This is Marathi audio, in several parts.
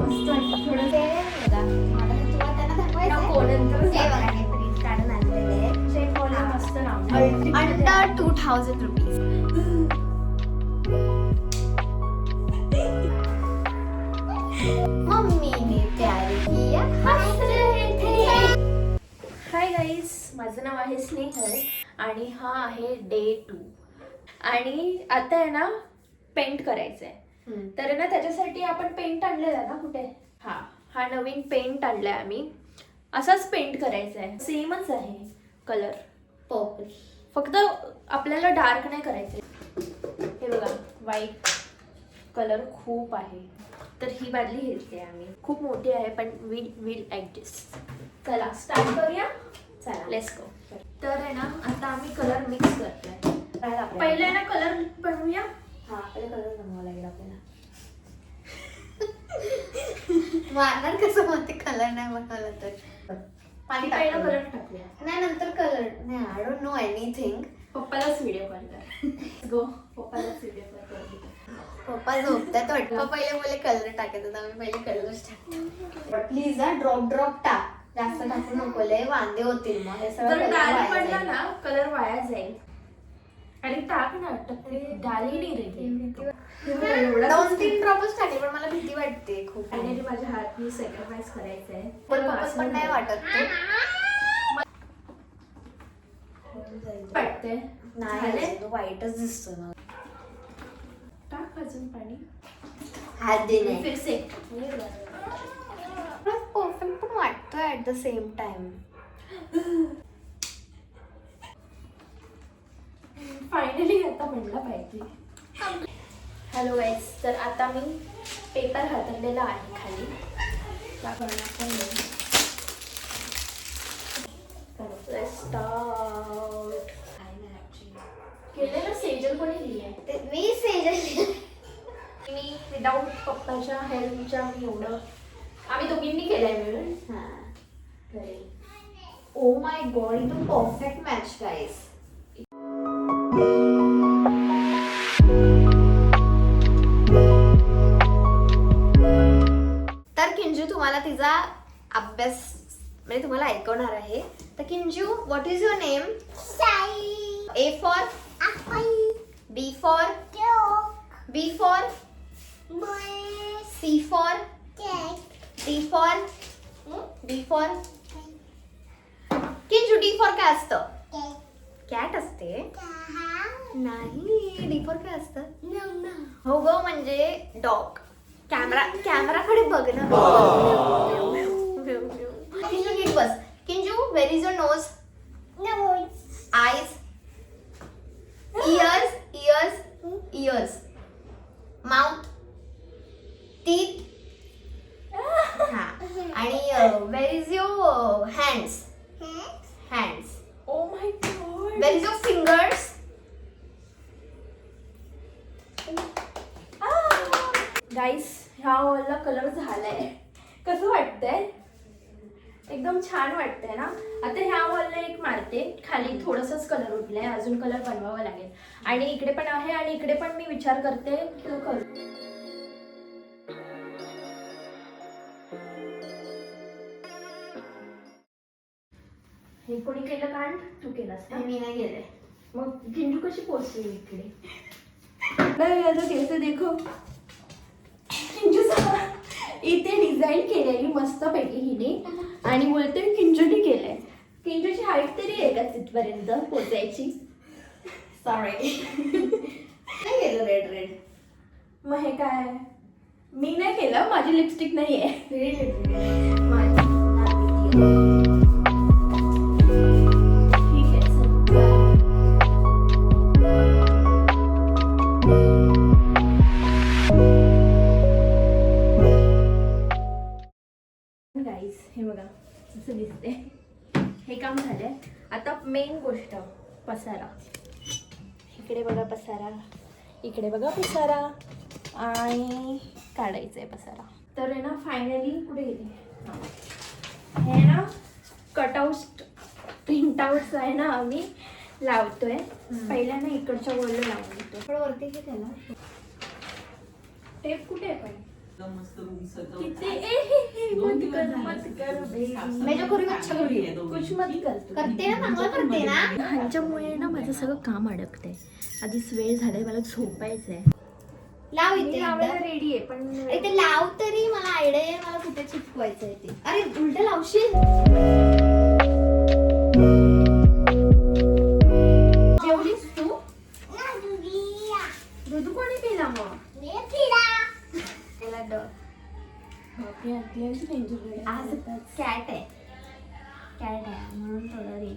मस्त वाटतं थोडं ते बघा. मला तुला त्यांना दाखवायचं कोणंतर हे बघा हे प्रिंट काढून आणलेले आहे. शेप वाला मस्त नाव अंडर 2000 रुपीज. मम्मीने प्यार किया हंस रहे थे. हाय गाईज, माझं नाव आहे स्नेहल आणि हा आहे डे 2. आणि आता आहे ना पेंट करायचंय. तर आहे ना त्याच्यासाठी आपण पेंट आणलेला ना कुठे, हा नवीन पेंट आणलाय आम्ही. असाच पेंट करायचा आहे, सेमच आहे कलर, पर्पल. फक्त आपल्याला डार्क नाही करायचंय. हे बघा व्हाईट कलर खूप आहे, तर ही बादली घेतली आम्ही. खूप मोठी आहे पण विल ऍडजस्ट. चला स्टार्ट करूया. चला लेट्स गो. तर आहे ना आता आम्ही कलर मिक्स करतोय. पहिले आहे ना कलर बनवूया. हा पहिले कलर बनवावा लागेल आपल्याला. मारणार कसं मग ते कलर नाही बनवलं तर. पाणी पहिला कलर टाकूया. नाही नंतर कलर नाही. I don't know anything. पप्पालाच व्हिडिओ कॉल कर. गो पप्पालाच व्हिडिओ कॉल कर. पप्पा झोपतात वाटतं. पहिले बोले कलर टाकायचं तर आम्ही पहिले कलरच टाकतो. प्लीज हा ड्रॉप टाक. जास्त टाकू नको, लय वांदे होतील मग. हे जर सगळं डाली पडला ना कलर वाया जाईल. आणि टाक ना, डाली नाही रे. 2-3 ड्रॉपच टाकले पण मला भीती वाटते खूप. फायनली माझ्या हातनी सॅक्रिफाईस करायचंय. पण पण नाही वाटत ते. वाटतंय नाही तो वाईटच दिसतो ना. टाक अजून पाणी. हात दे नाही. फिर से परफेक्ट पण वाटतोय at the same time. Finally आता म्हणलं पाहिजे. हॅलो गाईज, तर आता मी पेपर हातरलेला आहे खाली. केलेलं सेजल कोणी लिहिलंय? मी सेजल. मी विदाऊट पप्पाच्या हेल्पच्या मी एवढं आम्ही दोघींनी केलंय मिळून. ओ my God, it perfect match guys. तर किंजू तुम्हाला तिचा अभ्यास म्हणजे तुम्हाला ऐकवणार आहे. तर Kinju, what is your name? Sai. A for apple. B for dog. B for boy. C for cat. D for Kinju, D for काय असतं? कॅट असते. नाही, डी फॉर काय असतं? हो ग, म्हणजे डॉग. कॅमेराकडे बघ ना. किंजू नीट बस. Kinju, where is your nose? Eyes. Ears. Mouth. Teeth. हा. आणि where is your hands? Oh my god. Where is your fingers? Guys, ह्या वॉलला कलर झालाय. कसं वाटतंय? एकदम छान वाटतंय ना. आता ह्या वॉलला एक मारते. खाली थोडंसंच कलर उरलंय, अजून कलर बनवावं लागेल. आणि इकडे पण आहे आणि इकडे पण मी विचार करते की करू. हे कोणी केलं कांड? तू केलास ना? मी नाही गेले. मग किंजू कशी पोचली इकडे? कैसे देखो, इथे डिझाईन केलेली मस्त पैकी हिने. आणि बोलते किंजूने केलंय. किंजूची हाईट तरी आहे का तिथपर्यंत पोचायची? सॉरी. नाही गेलं रेड. मग हे काय? मी नाही केलं, माझी लिपस्टिक नाही आहे. माझी हे बघा असं दिसते. हे काम झालंय. आता मेन गोष्ट पसारा. इकडे बघा पसारा, इकडे बघा पसारा आणि काढायचा आहे पसारा. तर आहे ना फायनली कुठे गेली हे ना कटआउट प्रिंटआउट्स आहे ना आम्ही लावतोय. पहिल्या ना इकडच्या वॉलला लावून देतो. वरती किती ना टेप कुठे आहे? पण मैं जो करूँगी अच्छा करूँगी. कुछ मत कर तू. करते ना, चांगलं करते ना. ह्यांच्यामुळे ना माझं सगळं काम अडकतंय. आधीच वेळ झालाय, मला झोपायचंय. लाव मी इथे लावायला एकदा. रेडी आहे पण अरे ते लाव तरी, मला आयडिया आहे मला कुठे चिपकवायचं आहे ते. अरे उलट लावशील. जेवलीस तू? दूध कोणी पिला मग? त्याला डर. आज कॅट आहे. कॅट आहे म्हणून थोडं रेल.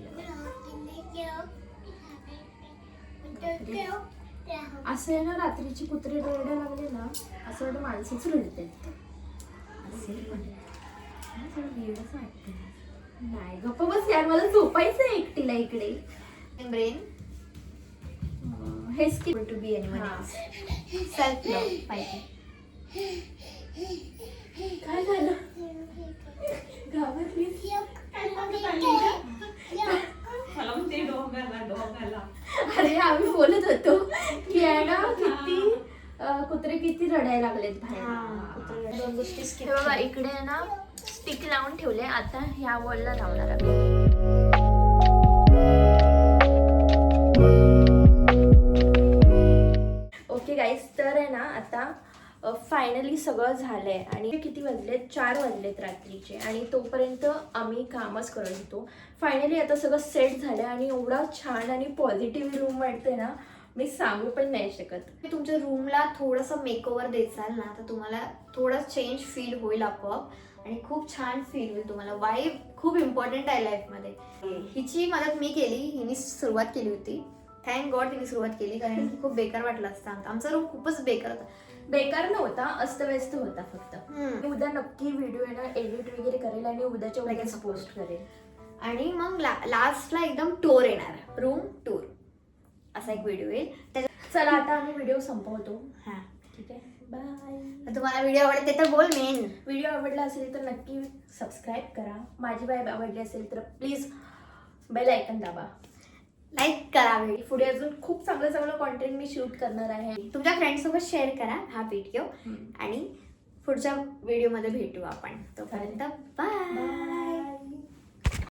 असं आहे ना, रात्रीची कुत्रे रडायला लागले ना, असं वाटतं माणसंच रडते. असेल पण. हा, थोडं वेगळंच वाटतंय. नाही गप्प बस यार, मला झोपायचं एकटीला इकडे. ब्रेन हे स्किप टू बी एनिमल हा. सेल्फ लव्ह पाहिजे. काय झालं? घाबरली? अरे आम्ही बोलत होतो की आहे ना, किती कुत्रे किती रडायला लागलेत बाहेर. दोन गोष्टी हे बघा इकडे आहे ना, स्टिक लावून ठेवले. आता ह्या वॉलला लावणार आम्ही. ओके गाईज, तर आहे ना आता फायनली सगळं झालंय आणि किती वाजलेत, 4 वाजलेत रात्रीचे आणि तोपर्यंत आम्ही कामच करत होतो. फायनली आता सगळं सेट झालंय आणि एवढा छान आणि पॉझिटिव्ह रूम वाटते ना, मी सांगू पण नाही शकत. तुमच्या रूमला थोडंसं मेकओव्हर द्याल ना, तर तुम्हाला थोडं चेंज फील होईल आपोआप आणि खूप छान फील होईल तुम्हाला. वाईब खूप इम्पॉर्टंट आहे लाईफमध्ये. हिची मदत मी केली, हिने सुरुवात केली होती. थँक गॉड तिने सुरुवात केली, कारण की खूप बेकार वाटलं असतं. आमचा रूम खूपच बेकार होता. बेकार नव्हता, अस्तव्यस्त होता फक्त. मी उद्या नक्की व्हिडिओ आहे ना एडिट वगैरे करेल आणि उद्याच्या उद्याच पोस्ट करेल. आणि मग लास्टला एकदम टूर येणार, रूम टूर असा एक व्हिडिओ येईल. चला आता आम्ही व्हिडिओ संपवतो. हां, ठीक आहे, बाय. तुम्हाला व्हिडिओ आवडते तर बोल मेन. व्हिडिओ आवडला असेल तर नक्की सबस्क्राईब करा. माझी वाईब आवडली असेल तर प्लीज बेल आयकन दाबा, लाईक करा. व्हिडिओ पुढे अजून खूप चांगलं चांगलं कॉन्टेंट मी शूट करणार आहे. तुमच्या फ्रेंड्ससोबत शेअर करा हा व्हिडिओ आणि पुढच्या व्हिडिओमध्ये भेटू आपण. तोपर्यंत बाय.